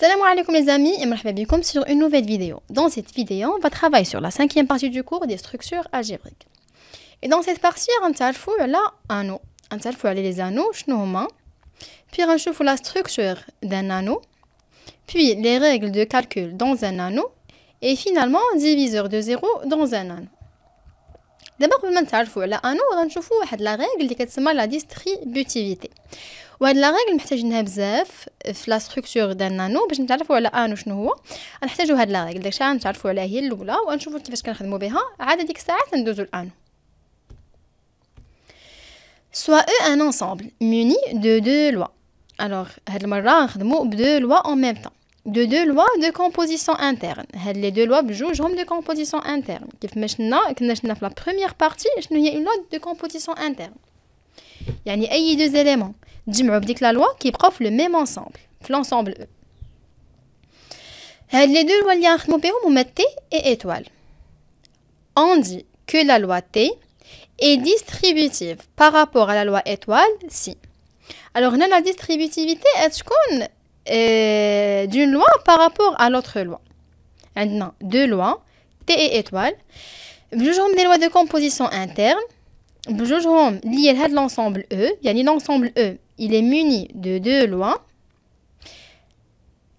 Salam alaikum les amis et marhaba bikoum sur une nouvelle vidéo. Dans cette vidéo, on va travailler sur la cinquième partie du cours des structures algébriques. Et dans cette partie, on va là anneau. On va les anneaux, puis on va la structure d'un anneau, puis les règles de calcul dans un anneau, et finalement diviseur de 0 dans un anneau. D'abord, on va l'anneau, on va la règle qui s'appelle la distributivité. وهاد لا ريغل محتاجينها بزاف في لا ستركتور ديال نانو باش نتعرفوا على انو شنو هو. غنحتاجوا هاد لا ريغل داكشي غنتعرفوا عليها هي الاولى ونشوفوا كيفاش كنخدموا بها عاد ديك الساعات ندوزوا الانو. Soit E un ensemble muni de deux lois. Alors هاد المره نخدموا بدو lois en même temps. De deux lois de composition interne. هاد les deux lois بجوجهم de composition interne. كيف ما كنا شفنا في la première partie شنو هي une loi de composition interne. يعني اي deux éléments تجمعوا بديك لا لوا كيبقاو في لو ميم انصامبل في لونسامبل او. هاد لي دو لوا اللي غنخدمو بهم هما T et étoile. On dit que la loi T est distributive par rapport à la loi étoile si. Alors هنا la distributivité تكون d'une loi par rapport à l'autre loi. عندنا deux lois T et étoile بجوجهم des lois de composition interne بجوجهم liés لهاد l'ensemble E. يعني l'ensemble E il est muni de deux lois.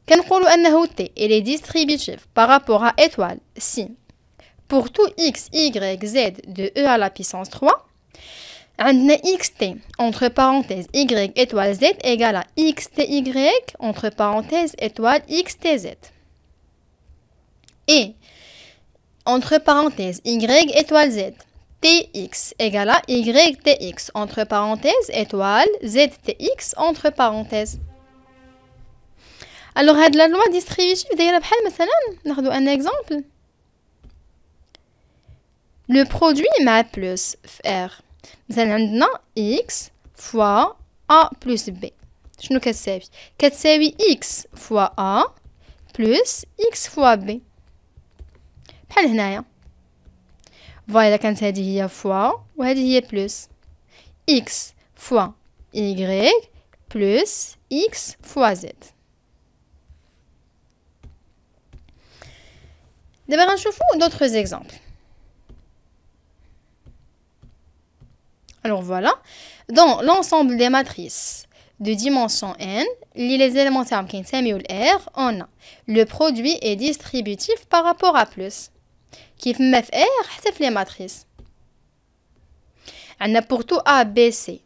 كنقولوا أنه T il est distributif par rapport à étoile si pour tout x, y, z de E à la puissance 3 عندنا xt entre parenthèses y étoile z égale à xty entre parenthèses étoile xtz et entre parenthèses y étoile z tx égale à ytx entre parenthèses étoile ztx entre parenthèses. Alors هاد la loi distributive دايره بحال مثلا ناخذ un exemple. Le produit مع plus في R مثلا عندنا x fois a plus b شنو كتساوي x fois a plus x fois b بحال هنايا. فوالا كانت هذه هي فوا وهذه هي بلس x fois y plus x fois z. دابا غنشوفو d'autres exemples. Alors voilà, dans l'ensemble des matrices de dimension n, les éléments تاعهم كينسميو R, on a le produit est distributif par rapport à plus. كيف ما في R حتى في les matrices. عندنا pour tout A, B, C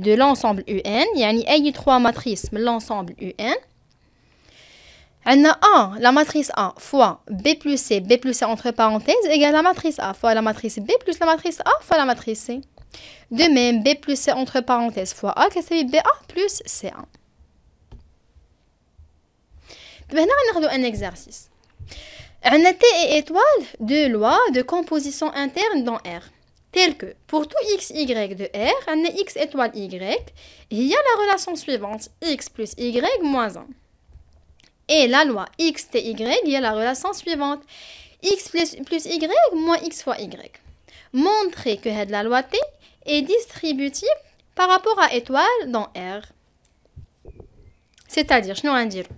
de l'ensemble UN يعني أي 3 matrices من l'ensemble UN. عندنا A, la matrice A fois B plus C entre parenthèses égale la matrice A fois la matrice B plus la matrice A fois la matrice C. De même, B plus C entre parenthèses fois A كتساوي BA plus C1. دابا هنا غناخدو un exercice. On a T et étoile deux lois de composition interne dans R, telles que pour tout x, y de R, on a x étoile y, il y a la relation suivante, x plus y moins 1. Et la loi x, t, y, il y a la relation suivante, x plus y moins x fois y. Montrer que la loi T est distributive par rapport à étoile dans R. C'est-à-dire, je vais dire.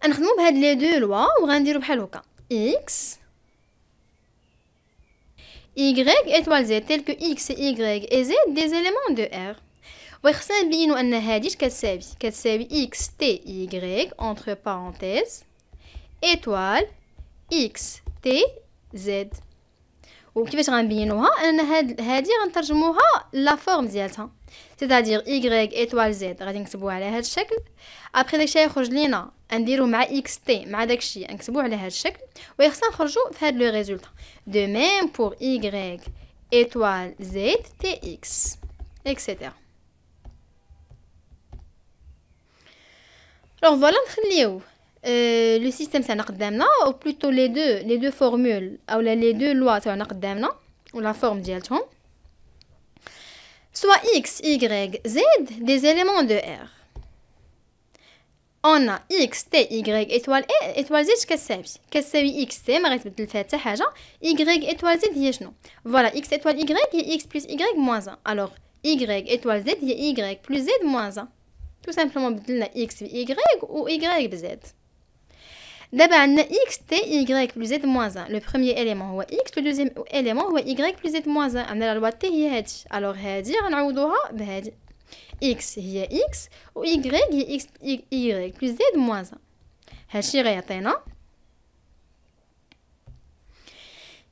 غنخدموا بهاد لي دو لوا وغنديروا بحال هكا x y étoile z tel que x y et z des éléments de R. وخصنا نبينوا ان هادي كتساوي x t y entre parenthèses étoile x t z. وكيفاش غنبينوها ان هادي غنترجموها لا فورم ديالها c'est-à-dire y étoile z غادي نكتبوها على هذا الشكل. ابري داكشي يخرج لينا نديرو مع x t مع داكشي نكتبوه على هذا الشكل ويخصنا نخرجوا في هذا لو ريزولطا. de même pour y étoile z tx etc. alors voilà نخليو لو سيستيم تاعنا قدامنا او بلوتو لي دو فورمول اولا لي دو لوا تاعنا قدامنا ولا فورم ديالتهم. soit x, y, z des éléments de R. On a x, t, y, étoile z كتساوي x t ما غيتبدل فيها حتى حاجة. y étoile z هي شنو؟ voilà x étoile y هي x plus y moins 1. alors y étoile z هي y plus z moins 1. tout simplement بدلنا x ب y ou y ب z. D'abord, on a x, t, y plus z moins 1. Le premier élément est x, le deuxième élément est y plus z moins 1. On a la loi t هي هذه. Alors هذه غنعوضوها بهذه. x هي x و y هي x y plus z moins 1. هادشي غيعطينا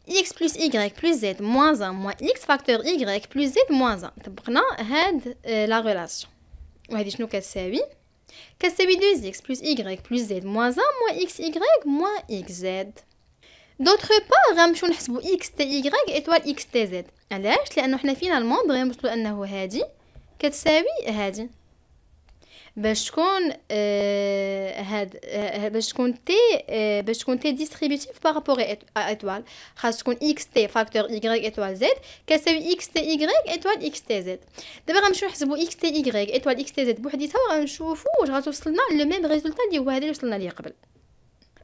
x plus y plus z moins 1 moins x facteur y plus z moins 1. طبقنا هاد la relation. وهذه شنو كتساوي؟ كتساوي 2x plus y plus z moins 1 moins xy moins xz. D'autre part غنمشيو نحسبوا x t y étoile x t z. علاش؟ لانه حنا فينالمون بغينا نوصلوا انه هذه كتساوي هذه باش تكون باش تكون تي ديستريبيوتيف بارابور ايطوال خاص تكون اكس تي فاكتور y ايطوال زد كتساوي اكس تي y ايطوال اكس تي زد. دابا غنمشيو نحسبوا اكس تي y ايطوال اكس تي زد بوحديتها وغنشوفوا واش غتوصلنا لو ميم ريزولطا اللي هو هذا اللي وصلنا ليه قبل.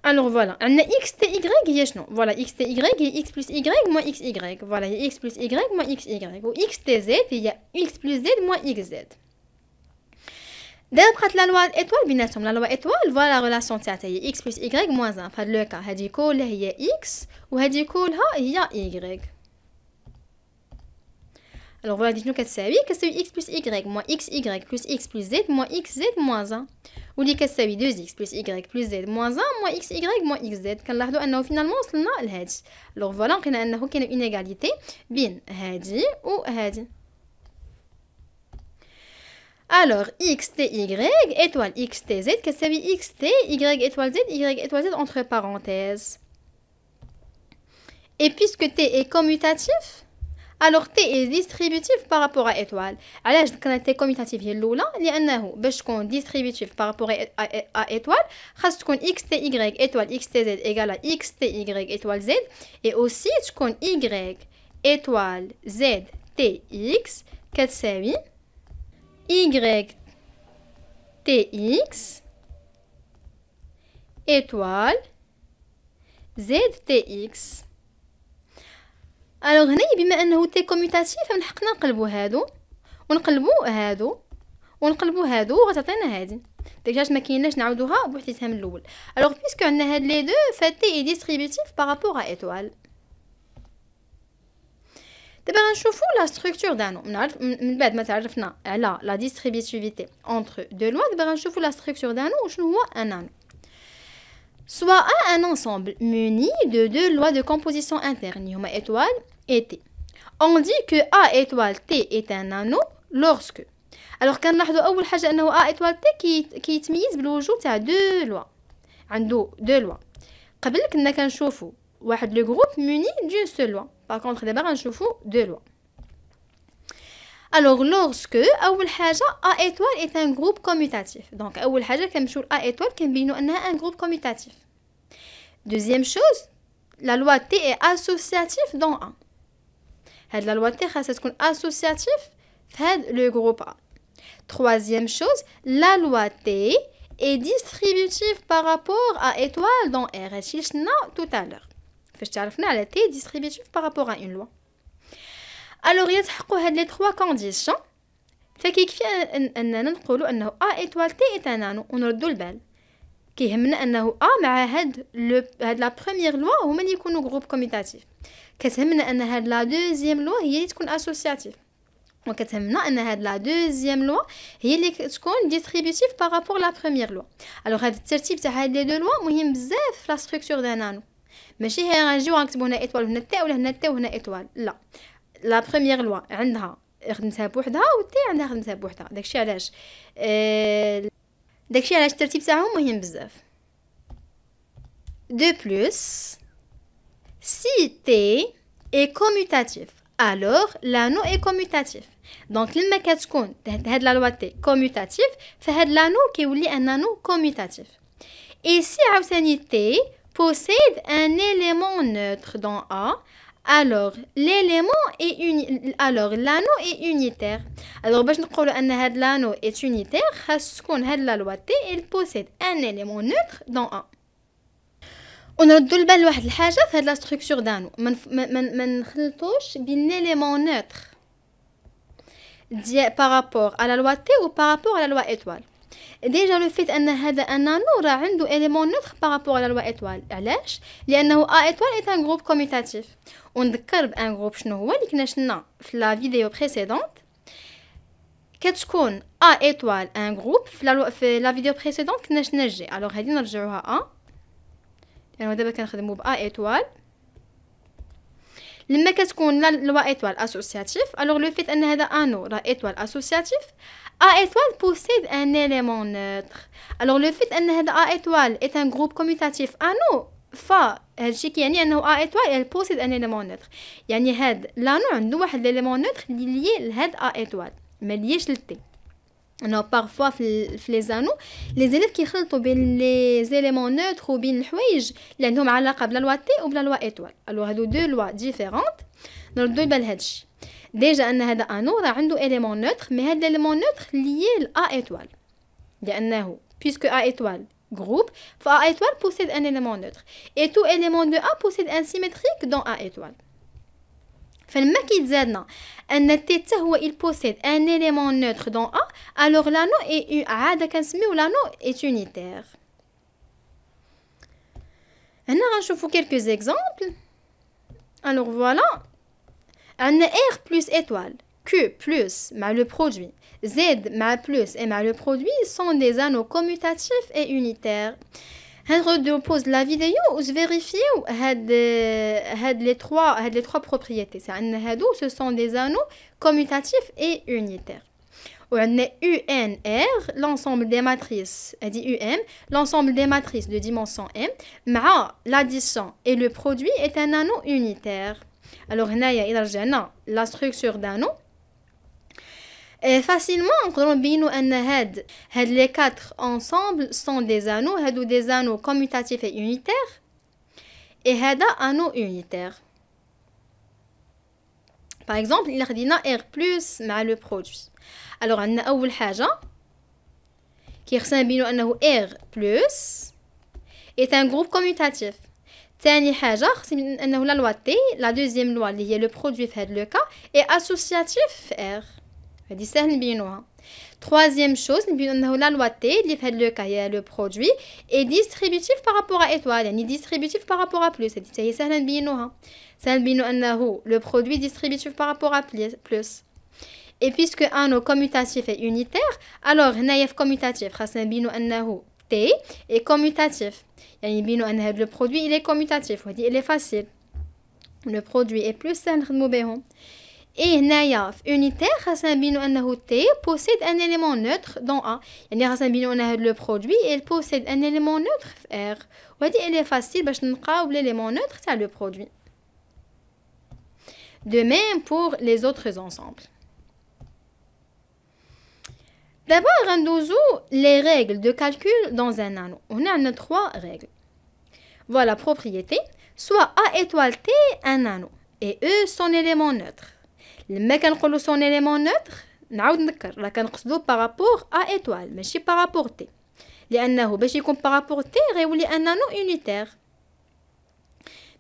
Alors voilà, on a x t y هي شنو؟ Voilà, x t y هي x plus y moins xy. Voilà, هي x plus y moins xy. و x t z هي x plus z moins xz. دابا بقات لا لوا ايطوال بيناتهم. لا لوا ايطوال فوالا ريلاسيون تاعها هي x plus y moins 1. فهاد لو كا هادي كلها هي x وهادي كلها هي y. Alors voilà, شنو كتساوي؟ كتساوي x plus y moins xy plus x plus z moins xz moins 1. واللي كتساوي 2x plus y plus z moins 1 moins xy moins xz. كنلاحظوا انه فينالمون وصلنا لهادي. Alors voilà, لقينا انه كاينه انيغاليتي بين هادي وهادي. Alors x t y étoile x t z كتساوي x t y étoile z entre parenthèses. Et puisque t est commutatif, alors t est distributif par rapport à étoile. علاش كانت t commutatif هي الاولى؟ لانه باش تكون distributif par rapport à étoile خاص تكون x t y étoile x t z égale à x t y étoile z et aussi تكون y étoile z t x كتساوي y tx étoile z tx. alors هنا بما انه تي كوميوتاتيف فنحقنا نقلبوا هادو ونقلبوا هادو ونقلبوا هادو وغتعطينا هادي. ديجاج ما كايناش نعاودوها بوحديتها من الاول. alors puisque عندنا هاد لي دو فتي اي ديستريبيوتيف بارابور ا ايطوال. دابا غنشوفوا لا ستركتور دانو من بعد ما تعرفنا على لا ديستريبيتيفيتي انتر دو لوا. دابا غنشوفوا لا ستركتور دانو وشنو هو ان انو. soit un ensemble muni de deux lois de composition interne هما étoile et t. on dit que A étoile T est un anneau lorsque. alors كنلاحظوا اول حاجه انه A étoile T كيتميز بالوجود تاع دو لوا. عنده دو لوا. قبل كنا كنشوفوا واحد لو جروب موني دون سول لوا. par contre دابا غنشوفوا دو لوا. alors lorsque اول حاجه A étoile est un groupe commutatif. donc اول حاجه كنمشيو ل A étoile كنبينوا انها un groupe commutatif. deuxième chose, la loi T est associative dans A. هاد la loi T خاصها تكون associative في هاد le groupe A. troisième chose, la loi T est distributive par rapport à étoile dans R. هادشي شفنا tout à l'heure فاش تعرفنا على T distributive par rapport à une loi. alors يتحققوا هاد les trois conditions فكيكفي اننا نقولوا انه A étoile T est un anneau ونردوا البال. كيهمنا انه A مع هاد لا بروميير لوا هما اللي يكونوا جروب كوميتاتيف. كتهمنا ان هاد لا دوزيام لوا هي اللي تكون اسوسياتيف. وكتهمنا ان هاد لا دوزيام لوا هي اللي تكون ديستريبيوتيف بارابور لا بروميير لوا. الوغ هاد الترتيب تاع هاد لي دو لوا مهم بزاف في لا ستركتور دان انو. ماشي هي غنجيو غنكتبوا هنا ايطوال هنا تي ولا هنا تي وهنا ايطوال. لا، لا بروميير لوا عندها خدمتها بوحدها والتي عندها خدمتها بوحدها. داكشي علاش الترتيب تاعهم مهم بزاف. de plus, si T est commutatif, alors l'anneau est commutatif. donc لما كتكون هاد لا لوا تي كوميوتاتيف فهاد لانو كيولي ان انو كوميوتاتيف. et si عاوتاني T possède un élément neutre dans A, alors l'anneau est unitaire. alors باش نقولوا ان هاد l'anneau est unitaire خاص تكون هاد لا لوا تي il possède un élément neutre dans A. ونردوا البال لواحد الحاجه في هاد لا ستركتور دانو ما نخلطوش بين ليليمون نوتر ديال بارابور على لوا تي و بارابور على لوا ايطوال. déjà le fait ان هذا un anneau راه عنده élément neutre par rapport à la loi étoile. علاش؟ لانه A étoile est un groupe commutatif. ونذكر بان جروب شنو هو اللي كنا شفنا في لا فيديو بريسيدونت. كتكون A étoile un groupe في لا فيديو بريسيدونت كنا شنا جي. الوغ هادي نرجعوها A لانه دابا كنخدموا ب A étoile. لما كتكون لا لوا étoile associatif, alors le fait ان هذا انو راه étoile associatif, A étoile possède un élément neutre. Alors le fait ان هذا A étoile est un groupe commutatif anneau, فهادشي كيعني انه A étoile elle possède un élément neutre. يعني هاد لانو عنده واحد l'élément neutre اللي ليه لهاد A étoile ما ليش للتي. انه parfois في لي زانو لي زيليف كيخلطوا بين لي زيليمون نوتر وبين الحوايج اللي عندهم علاقه بلا لوا تي وبلا لوا ايتوال. الو هادو دو لوا ديفيرونت نردو بال هادشي. ديجا ان هذا انو راه عنده اليمون نوتر, مي هاد اليمون نوتر ليي ل A étoile لانه puisque A étoile groupe, fa A étoile possède un élément neutre et tout élément de A possède un symétrique dans A étoile. فلما كيتزادنا ان تي حتى هو il possède un élément neutre dans A, alors l'anneau est عاده كنسميو l'anneau est unitaire. هنا غنشوفو quelques exemples. alors voilà, عندنا R plus étoile, Q plus مع le produit, Z مع plus et مع le produit sont des anneaux commutatifs et unitaires. Repose la vidéo où je vérifie les trois propriétés. Ce sont des anneaux commutatifs et unitaires. On a UNR, l'ensemble des matrices, UM, l'ensemble des matrices de dimension M, l'addition et le produit est un anneau unitaire. Alors, la structure d'anneau. Facilement نقدروا نبينوا ان هاد les quatre ensembles sont des anneaux, هادو des anneaux commutatifs et unitaires et هذا anneau unitaire. par exemple il خدينا R plus مع le produit. alors عندنا اول حاجه كي خصنا نبينوا انه R plus est un groupe commutatif. ثاني حاجه خصنا انه la loi T, la deuxième loi اللي هي le produit في هذا le cas est associatif في R. هذه سهل نبينوها. troisième chose نبينو انه la loi T اللي في هذا لو كا هي لو برودوي est distributif par rapport à étoile, يعني distributif par rapport à plus. هذه هي سهل نبينوها. سهل نبينو انه le produit distributif par rapport à plus. et puisque anneau commutatif est unitaire, alors هنايا في commutatif خاصنا نبينو انه T est commutatif, يعني نبينو ان هذا le produit il est commutatif. وهذه il est facile. le produit est plus سهل نخدمو بهم. Et هنايا في unitaire خاصنا نبينو انه T possède un élément neutre dans A, يعني خاصنا نبينو ان هذا le produit il possède un élément neutre في R. وهذه elle est facile باش نلقاو l'élément neutre تاع le produit. de même pour les autres ensembles. d'abord غندوزو les règles de calcul dans un anneau. هنا عندنا 3 règles. voilà propriété, soit A étoile T un anneau et E son élément neutre. لما كنقولوا son élément neutre نعاود نذكر راه كنقصدو بارابور A étoile ماشي بارابور T, لانه باش يكون بارابور T غيولي ان نانو unitaire.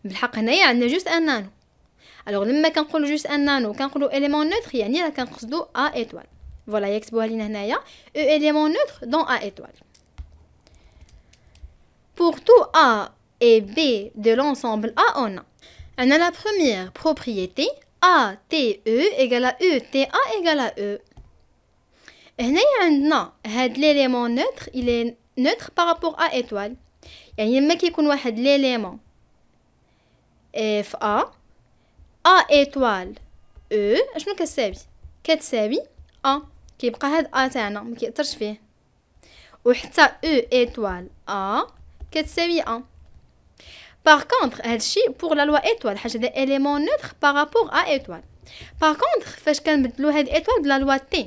بالحق هنايا عندنا جوست ان نانو. الوغ لما كنقولوا جوست ان نانو كنقولوا élément neutre يعني راه كنقصدو A étoile. فوالا يكتبوها لينا هنايا E élément neutre dans A étoile. pour tout A et B de l'ensemble A on a la première propriété A TE égale à E TA égale à E. هنا عندنا هاد l'élément neutre il est neutre par rapport à étoile, يعني لما كيكون واحد l'élément في A étoile E اشنو كتساوي A, كيبقى هاد A تاعنا ما كيأثرش فيه, وحتى E étoile A كتساوي A. par contre هادشي pour la loi étoile حاجه هذا élément neutre par rapport à étoile. par contre فاش كنبدلو هاد étoile بلا loi T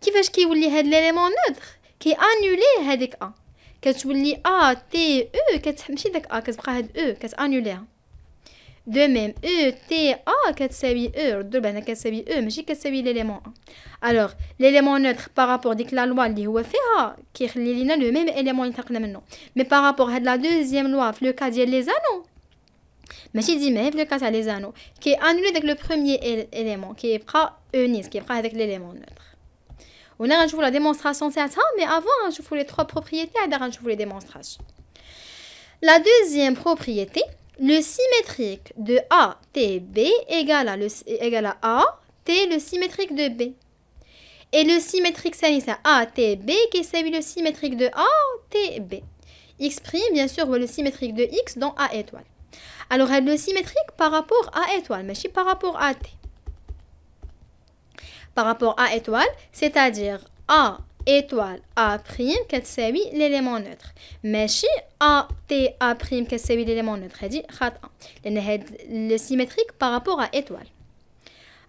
كيفاش كيولي هاد l'élément neutre كي انولي هذيك A, كتولي A T E كتمشي داك A كتبقى هاد E كتانوليها. de même E T A كتساوي E, ردوا بالنا كتساوي E ماشي كتساوي l'élément A. alors l'élément neutre par rapport ديك la loi اللي هو فيها كيخلي لينا لو ميم élément اللي انتقلنا منه, mais par rapport هاد la deuxième loi في le cas ديال les anneaux ماشي ديما في le cas تاع les anneaux كي انولي داك le premier élément كيبقى E نيت كيبقى هذاك l'élément neutre. وهنا غنشوفوا لا ديمونستراسيون تاعها مي افون غنشوفوا لي 3 بروبريتي عاد غنشوفوا لي ديمونستراسيون. La deuxième propriété, le symétrique de ATB égale à A T le symétrique de B. Et le symétrique c'est ATB qui est le symétrique de ATB. X prime, bien sûr, le symétrique de X dans A étoile. Alors, le symétrique par rapport à étoile, mais pas par rapport à T. Par rapport à étoile, c'est-à-dire A étoile A prime كتساوي l'élément neutre. ماشي A T A prime كتساوي l'élément neutre. هذه خاطئة. لأن هاد le symétrique par rapport à étoile.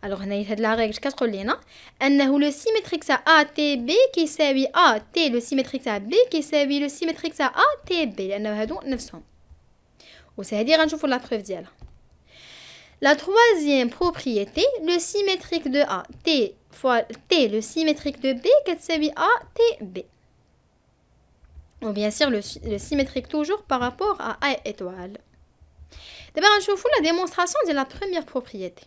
Alors هنا هاد la règle كتقول لنا أنه le symétrique تاع A T B كيساوي A T le symétrique تاع B كيساوي le symétrique تاع A T B لأنه هادو نفسهم. وهذه غنشوفوا la preuve ديالها. La troisième propriété, le symétrique de A T fois T le symétrique de B كتساوي A T B. Ou bien sûr le symétrique toujours par rapport à A étoile. D'abord غنشوفوا la démonstration de la première propriété.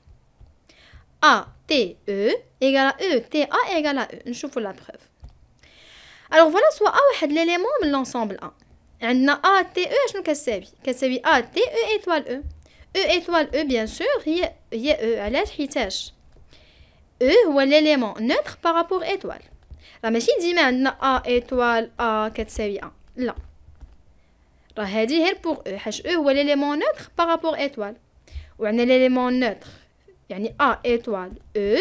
A T E égale à E T A égale à E. نشوفوا la preuve. Alors voilà soit A واحد l'élément من l'ensemble A. عندنا A T E شنو كتساوي A T E étoile E. E étoile E bien sûr هي E علاش حيتاش E هو l'élément neutre par rapport étoile. راه ماشي ديما عندنا A étoile A كتساوي A لا راه هذه غير pour E حيت E هو l'élément neutre par rapport étoile وعندنا l'élément neutre يعني A étoile E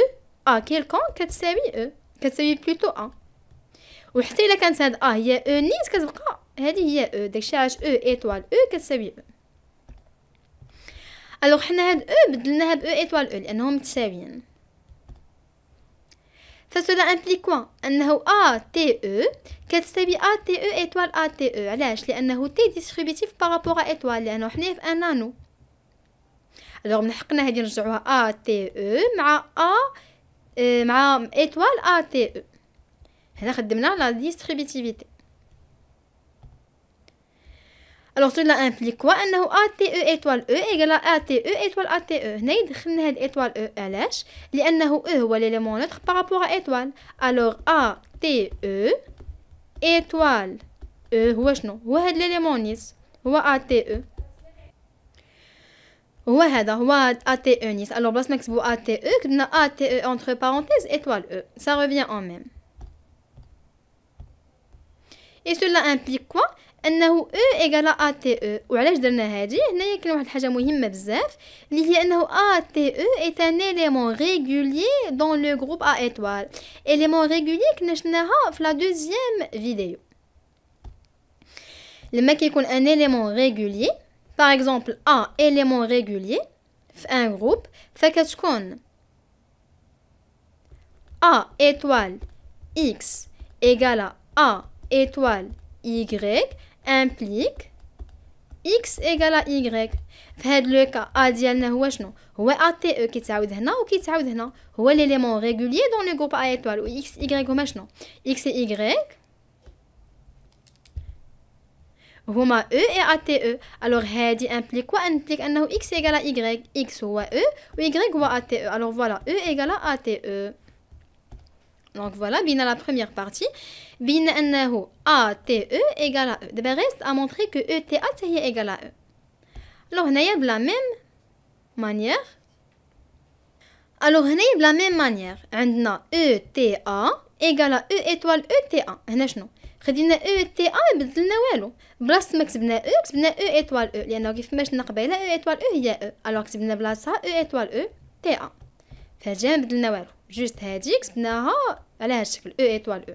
A quelconque كتساوي E كتساوي plutôt A وحتى إلا كانت هاد A هي E نيت كتبقى هذه هي E داكشي علاش E étoile E كتساوي E. alors حنا هاد E بدلناها ب E étoile E لأنهم متساويين. فcela implique quoi أنه ATE كتساوي ATE étoile ATE علاش لأنه T distributif par rapport à étoile لأنه حنا في ان نانو. alors من حقنا هادي نرجعوها ATE مع مع étoile ATE. هنا خدمنا la distributivité. alors cela implique quoi أنه ATE étoile E égale à ATE étoile ATE. هنا دخلنا هاد étoile E علاش لأنه E هو l'élément neutre par rapport à étoile. alors ATE étoile E هو شنو هو هاد l'élément نيس هو ATE هو هذا هو ATE نيس. alors بلاص نكتبو ATE كتبنا ATE entre parenthèses étoile E ça revient en même. et cela implique quoi انه E égale à ATE. وعلاش درنا هذه هنايا كاين واحد الحاجه مهمه بزاف اللي هي انه ATE est un élément régulier dans le groupe A étoile. élément régulier كنا شفناها في la deuxième vidéo. لما كيكون un élément régulier par exemple A élément régulier في un groupe فكتكون A étoile X égale à A étoile Y implique X égale à Y. في هاد لو كا A ديالنا هو شنو هو ATE كيتعاود هنا وكيتعاود هنا هو l'élément régulier dans le groupe A étoile و X Y هما شنو X et Y هما E et ATE. alors هادي implique quoi implique أنه X égale à Y. X هو E و Y هو ATE. alors voilà E égale à ATE. donc voilà بينا la première partie بينا أنه ATE égale à E. دابا reste à montrer que ETA هي égale à E. alors هنايا بلا même manière alors هنايا بلا même manière عندنا ETA égale à E étoile ETA. هنا شنو خدينا ETA بدلنا والو بلاصه ما كتبنا E كتبنا E étoile E لأنه كيف ما شفنا قبيله E étoile E هي E. alors كتبنا بلاصتها E étoile E TA فهاد ما بدلنا والو جوست هادي كتبناها على هاد الشكل E étoile E.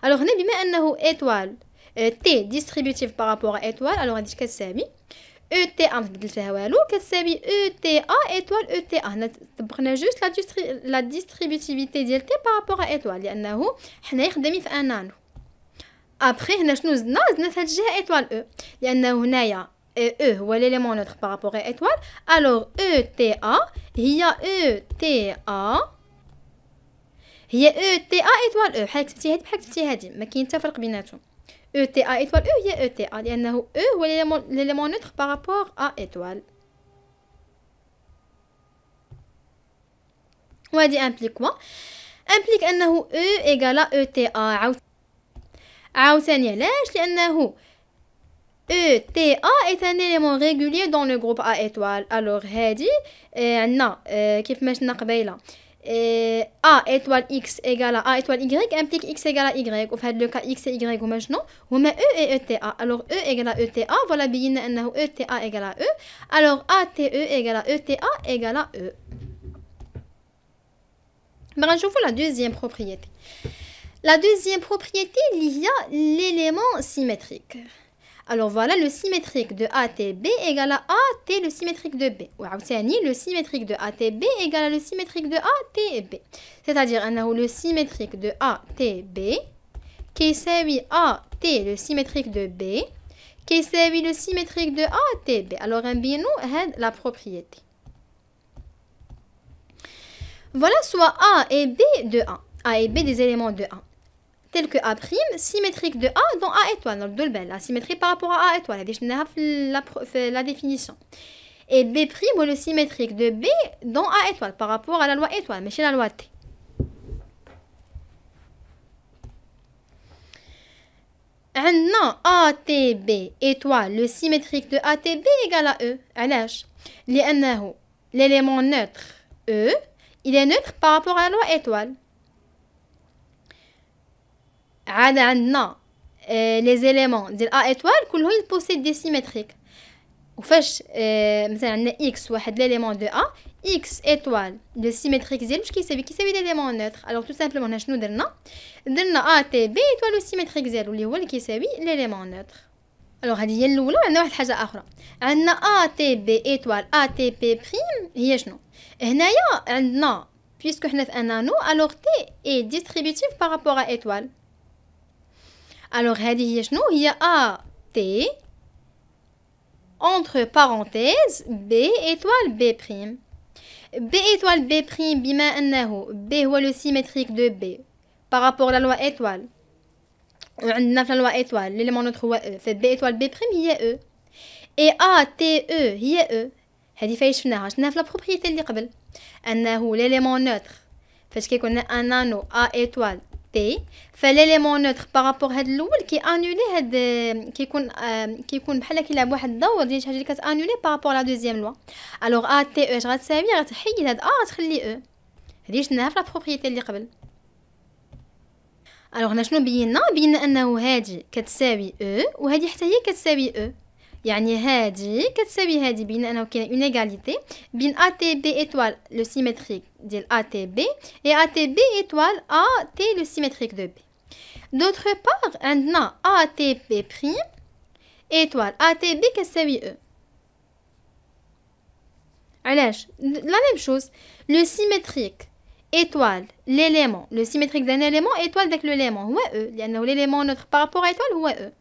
alors هنا بما أنه étoile T distributif par rapport à étoile alors هادي كتساوي ETA متبدل فيها والو كتساوي ETA étoile ETA. هنا طبقنا جوست la distributivité ديال T par rapport à étoile لأنه حنا خدامين في ان نانو. ابري هنا شنو زدنا في هاد الجهه étoile E لأنه هنايا E هو l'élément neutre par rapport à étoile. alors ETA هي ETA هي ETA étoile E بحال كتبتي هادي بحال كتبتي هادي ما كاين حتى فرق بيناتهم. ETA étoile E هي ETA لأنه E هو l'élément neutre par rapport à étoile. وهادي implique quoi implique أنه E égale ETA. عاوتاني علاش؟ لأنه ETA est un élément régulier dans le groupe A étoile. Alors هادي عندنا كيف ما شفنا قبيله A étoile X égale à A étoile Y implique X égale à Y. وفي هذا le cas X et Y هما شنو؟ هما E et ETA. Alors E égale à ETA. Voilà بينا أنه ETA égale à E. Alors ATE égale à ETA égale à E. On va la deuxième propriété. La deuxième propriété, il y a l'élément symétrique. Alors voilà, le symétrique de ATB égale à AT le symétrique de B. Ou le symétrique de ATB égale à le symétrique de ATB. C'est-à-dire le symétrique de ATB qui s'évit AT le symétrique de B qui s'évit le symétrique de ATB. Alors un binou est la propriété. Voilà soit A et B de A. A et B des éléments de A. Tel que A' symétrique de A dans A étoile. Donc, la symétrie par rapport à A étoile. La définition. Et B' est le symétrique de B dans A étoile par rapport à la loi étoile, mais chez la loi T. عندنا ATB étoile le symétrique de ATB égale à E. علاش؟ لأنه l'élément neutre E il est neutre par rapport à la loi étoile. عندنا les éléments ديال A étoile كلهم ils possèdent des symétriques. وفاش مثلا عندنا X واحد l'élément de A X étoile le symétrique ديالو واش كيساوي l'élément neutre. Alors tout simplement هنا شنو درنا ATB étoile le symétrique ديالو اللي هو اللي كيساوي l'élément neutre. Alors هذه هي الاولى. وعندنا واحد الحاجه اخرى عندنا ATB étoile ATP prime هي شنو هنايا عندنا puisque حنا في un anneau alors T est distributif par rapport à étoile. Alors هذه هي شنو هي AT entre parenthèses B étoile B prime. B étoile B prime بما أنه B هو le symétrique de B par rapport à la loi étoile. وعندنا في la loi étoile l'élément neutre هو E. fait B étoile B prime هي E. et ATE هي E. هذه فاش شفناها في la propriété اللي قبل أنه l'élément neutre فاش كيكون un anneau A étoile T فالélément neutre par rapport هاد الاول كي انولي هاد كيكون بحال كيلعب واحد الدور ديال شي حاجه اللي كتانولي par rapport à la deuxième loi. alors ATE اش غتساوي غتحيد هاد A غتخلي E. هذه شفناها في la propriété اللي قبل. alors هنا شنو بينا انه هادي كتساوي E وهادي حتى هي كتساوي E. يعني هادي كتساوي هادي بين انه كاين اون ايغاليتي بين ATB étoile le symétrique ديال ATB et ATB étoile AT le symétrique de B. d'autre part عندنا ATP prime étoile ATB كتساوي E. علاش la même chose le symétrique étoile l'élément le symétrique d'un élément étoile داك l'élément هو E لانه l'élément neutre par rapport à étoile هو E.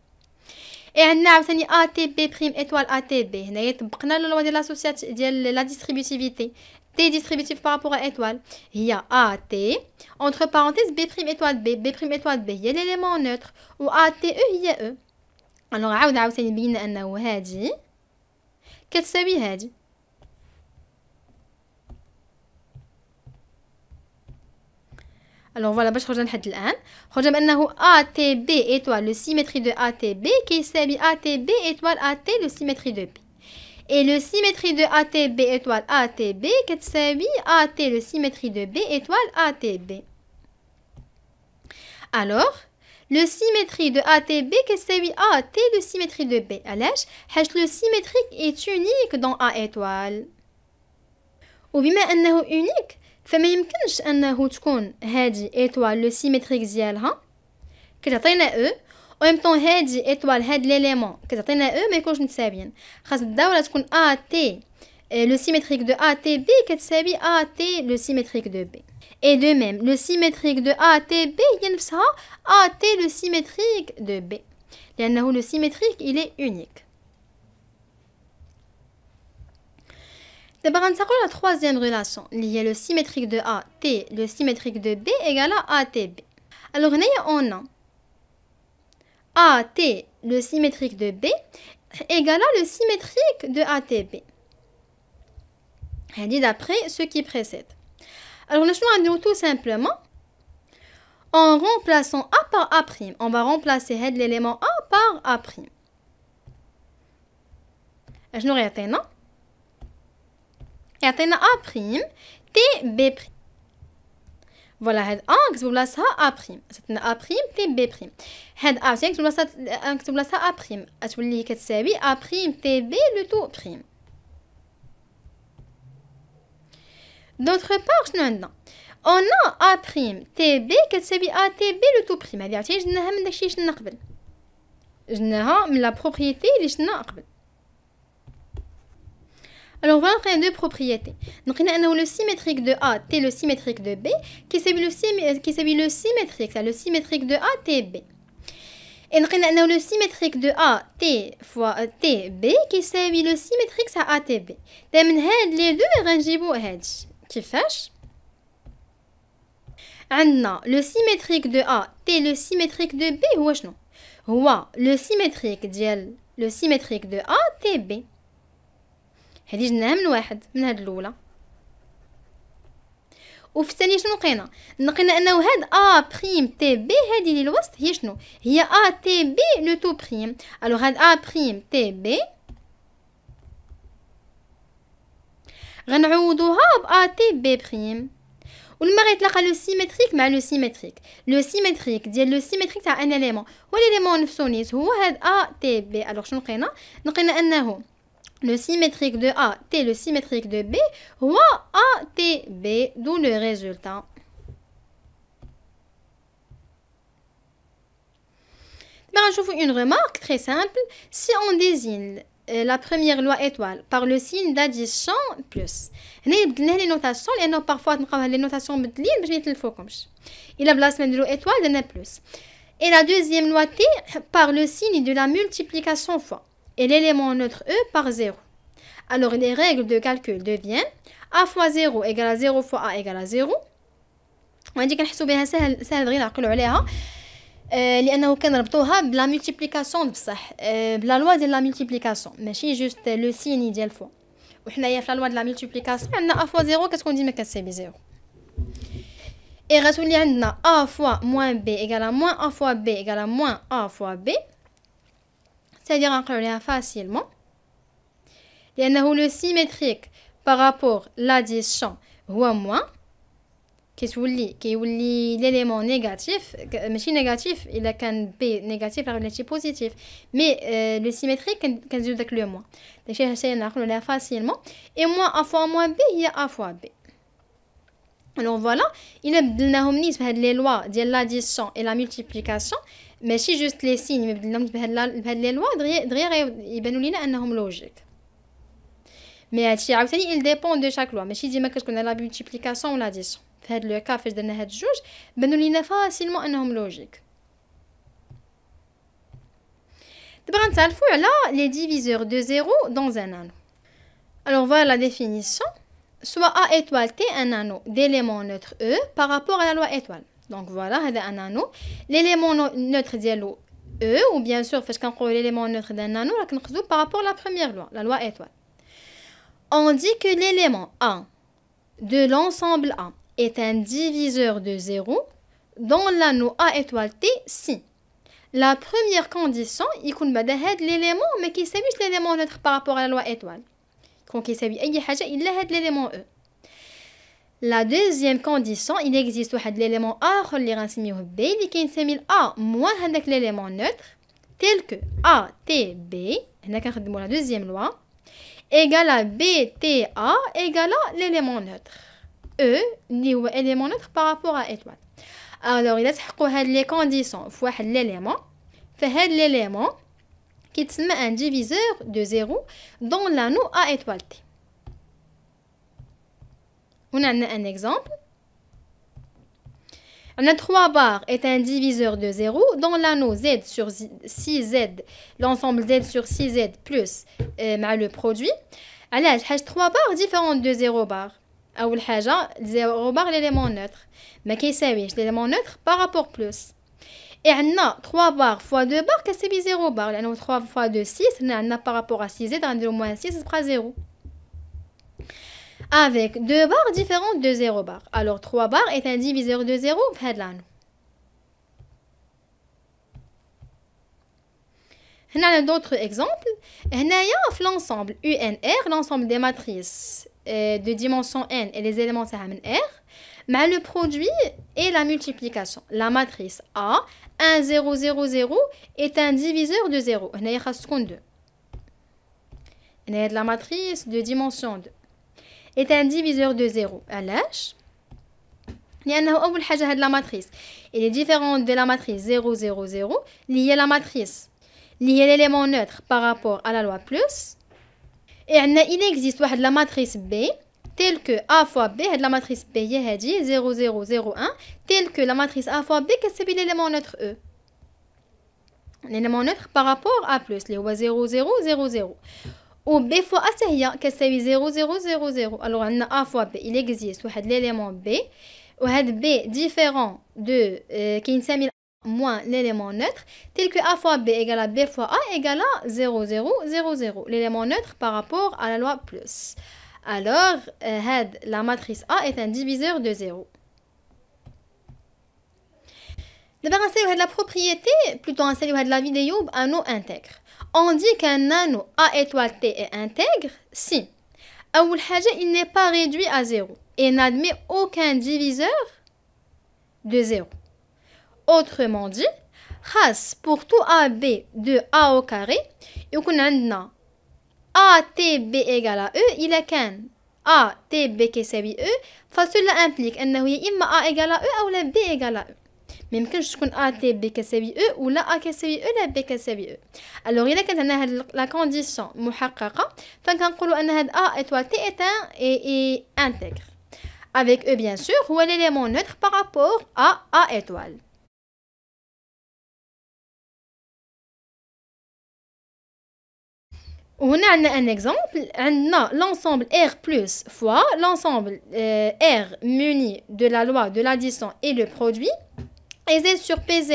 et عندنا عاوتاني ATP prime étoile ATB هنايا طبقنا la loi de l'associativité ديال la distributivité T distributif par rapport à étoile هي AT entre parenthèses B prime étoile B B prime étoile B هي l'élément neutre و ATE هي E. alors عاوتاني بينا انه هادي كتساوي هادي. alors voilà باش خرجنا لحد الان خرجنا بانه ATB étoile le symétrie de ATB كيساوي ATB étoile AT le symétrie de B. et le symétrie de ATB étoile ATB كتساوي AT le symétrie de B étoile ATB. alors le symétrie de ATB كتساوي AT le symétrie de B. علاش حيت le symétrique est unique dans A étoile وبما انه unique فما يمكنش انه تكون هذه ايطوال لو سيميتريك ديالها كتعطينا او او ام طون هذه ايطوال هاد ليليمون كتعطينا او ما يكونش متساويين. خاص الدوره تكون ا تي لو سيميتريك دو ا تي بي كتساوي ا تي لو سيميتريك دو بي. اي دو ميم لو سيميتريك دو ا تي بي هي نفسها ا تي لو سيميتريك دو بي لانه لو سيميتريك il est unique. D'abord, on va la troisième relation, liée le symétrique de A, T, le symétrique de B égale à ATB. Alors, on a AT, le symétrique de B, égale à le symétrique de ATB. C'est d'après ce qui précède. Alors, nous allons tout simplement En remplaçant A par A', on va remplacer l'élément A par A'. شنو يعطينا؟ يعطينا A', T, B'. Voilà, هاد A نكتبو بلاصتها A'. عطينا A', T, B'. هاد A نكتبو بلاصتها A'. تولي كتساوي A', T, B le tout prime. D'autre part, شنو عندنا؟ On a A', T, B كتساوي A, T, B le tout prime. هادي عرفتي جبناها من داكشي شفنا قبل. جبناها من لا بروبريتي اللي شفنا قبل. Alors voilà, on a deux propriétés. Donc on a le symétrique de A, T le symétrique de B, qui s'appelle le symétrique, ça, le symétrique de A, T, B. Et donc on a le symétrique de A, T fois T, B, qui s'appelle le symétrique, ça, A, T, B. Donc les deux, on va كيفاش عندنا le symétrique de A, T le symétrique de B, هو شنو؟ هو le symétrique ديال le symétrique de A, T, B. هذه جبناها من واحد من هاد الاولى. وفي الثانيه شنو لقينا انه هاد A prime T B هذه اللي الوسط هي شنو؟ هي A T B لو تو بريم. الوغ هاد A prime T B غنعوضوها ب A T B بريم. ولما غيتلاقى لو سيمتريك مع لو سيمتريك، لو سيمتريك ديال لو سيمتريك تاع ان اليمون والاليمون نفسو نيت هو هاد A T B. الوغ شنو لقينا انه le symétrique de A, T le symétrique de B, ou A, T, B, d'où le résultat. Ben, je vous une remarque très simple. Si on désigne la première loi étoile par le signe d'addition plus, هنا بدلنا les notations لأنه parfois نلقاو les notations مبدلين باش ميتلفوكمش. إلا بلاصة نديرو étoile درنا plus. Et la deuxième loi T par le signe de la multiplication fois et l'élément neutre E par 0. Alors les règles de calcul deviennent A fois 0 égale à 0 fois A égale à 0. وعندي كنحسو بها سهل دغيا نعقلوا عليها لانه كنربطوها بلا ملتيبليكاسيون بصح بلا لوا ديال لا ملتيبليكاسيون ماشي جوست لو سيني ديال فوا. وحنايا في لا لوا ديال لا ملتيبليكاسيون عندنا A fois 0 كتكون ديما كتساوي 0. et غتولي عندنا A fois moins B égale à moins A fois B égale à moins A fois B. c'est-à-dire نعقلوا عليها facilement لأنه le symétrique par rapport l'addition هو moins كيولي l'élément négatif ماشي négatif إلا كان B négatif راه ولاتي positif mais le symétrique كنزيدو داك le moins داكشي هادشي نعقلوا عليها facilement et moins A fois moins B هي A fois B. alors voilà إلا بدلناهم نيت بهاد لي لوا ديال l'addition et la multiplication ماشي جوست لي سين ما بدلناهمش بهاد لي لوا دغيا يبانوا لينا انهم لوجيك. مي هادشي عاوتاني il dépend de chaque loi ماشي ديما كتكون لا ملتيبليكاسيون ولا اديسيون. في هاد لو كا فاش درنا هاد الجوج بانوا لينا فاسيلمون انهم لوجيك. دابا غنتعرفوا على les diviseurs de 0 dans un anneau. alors voilà la définition. soit A étoile T un anneau d'élément neutre E par rapport à la loi étoile. donc voilà هذا un anneau l'élément neutre ديالو E ou bien sûr فاش كنقولوا l'élément neutre d'un anneau راه كنقصدو par rapport à la première loi la loi étoile. on dit que l'élément A de l'ensemble A est un diviseur de 0 dans l'anneau A étoile T si la première condition يكون بعد هاد l'élément ما كيساويش l'élément neutre par rapport à la loi étoile يكون كيساوي أي حاجة إلا هاد l'élément E. la deuxième condition il existe واحد l'élément آخر اللي غنسميوه B اللي كينسمي A moins هذاك l'élément neutre tel que A T B هنا كنخدمو la deuxième loi égale à BTA égale à l'élément neutre E اللي هو élément neutre par rapport à étoile. alors إلا تحققوا هاد لي كونديسيون في واحد l'élément فهاد l'élément كيتسمى un diviseur de 0 dans l'anneau A étoile T. هنا عندنا un exemple. عندنا 3 bar est un diviseur de 0 dans l'anneau Z sur 6Z l'ensemble Z sur 6Z plus مع le produit. علاش حاجه 3 bar différente de 0 bar. اول حاجه 0 bar l'élément neutre ما كيساويش l'élément neutre par rapport plus. et عندنا 3 bar fois 2 bar كتساوي 0 bar لانه 3 fois 2 6 هنا عندنا par rapport à 6Z غنديرو moins 6 تبقى 0 avec 2 barres différentes de 0 bar. alors 3 bar est un diviseur de 0 في هاد l'anneau. On a d'autres exemples. هنايا في l'ensemble UNR, l'ensemble des matrices de dimension n et les éléments de R, mais le produit et la multiplication. La matrice A, 1, 0, 0, 0, est un diviseur de 0. هنايا خاصكم 2. La matrice de dimension 2 est un diviseur de 0. علاش؟ لأنه أول حاجة هاد la matrice elle est différente de la matrice 0, 0, 0 اللي هي la matrice اللي هي l'élément neutre par rapport à la loi plus. Et il existe la matrice B telle que A fois B, la matrice B هي هادي 0, 0, 0, 1 telle que la matrice A fois B كتساوي l'élément neutre E. L'élément neutre par rapport à plus اللي هو 0, 0, 0, 0. و B fois A حتى هي كتساوي 0, 0, 0, 0. Alors عندنا A fois B il existe واحد l'élément B وهاد B différent de كينسمي moins l'élément neutre tel que A fois B égale à B fois A égale à 0, 0, 0, 0. L'élément neutre par rapport à la loi plus. Alors, la matrice A est un diviseur de 0. D'abord, on va la propriété, plutôt on va la vidéo, un anneau intègre. On dit qu'un anneau A étoile T est intègre si, il n'est pas réduit à 0 et n'admet aucun diviseur de 0. Autrement dit, pour tout AB de A au carré, يكون عندنا ATB égale à E, il est qu'un ATB كيساوي E, فcela implique أنه يا إما A égale à E أو لا B égale à E. ما يمكنش تكون ATB كيساوي E ولا A كيساوي E لا B كيساوي E. Alors إذا كانت عندنا هاد la condition محققة فكنقولوا أن هاد A étoile T est intègre. Avec E bien sûr هو l'élément neutre par rapport à A étoile. On a un exemple, on a l'ensemble R plus fois l'ensemble R muni de la loi de l'addition et le produit. Et Z sur PZ,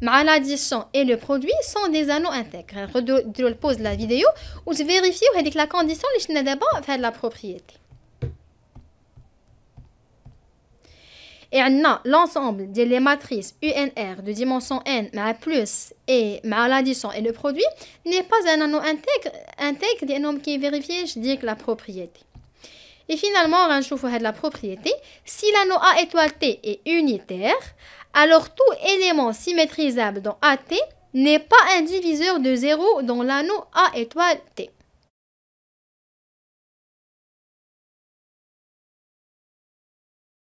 l'addition et le produit sont des anneaux intègres. Je pose la vidéo où je vérifie avec la condition que je n'ai d'abord fait de la propriété. Et on a l'ensemble des matrices UNR de dimension n plus et l'addition et le produit n'est pas un anneau intègre des nombres qui est vérifié, je dis que la propriété. Et finalement, on va voir la propriété. Si l'anneau A étoile T est unitaire, alors tout élément symétrisable dans AT n'est pas un diviseur de 0 dans l'anneau A étoile T.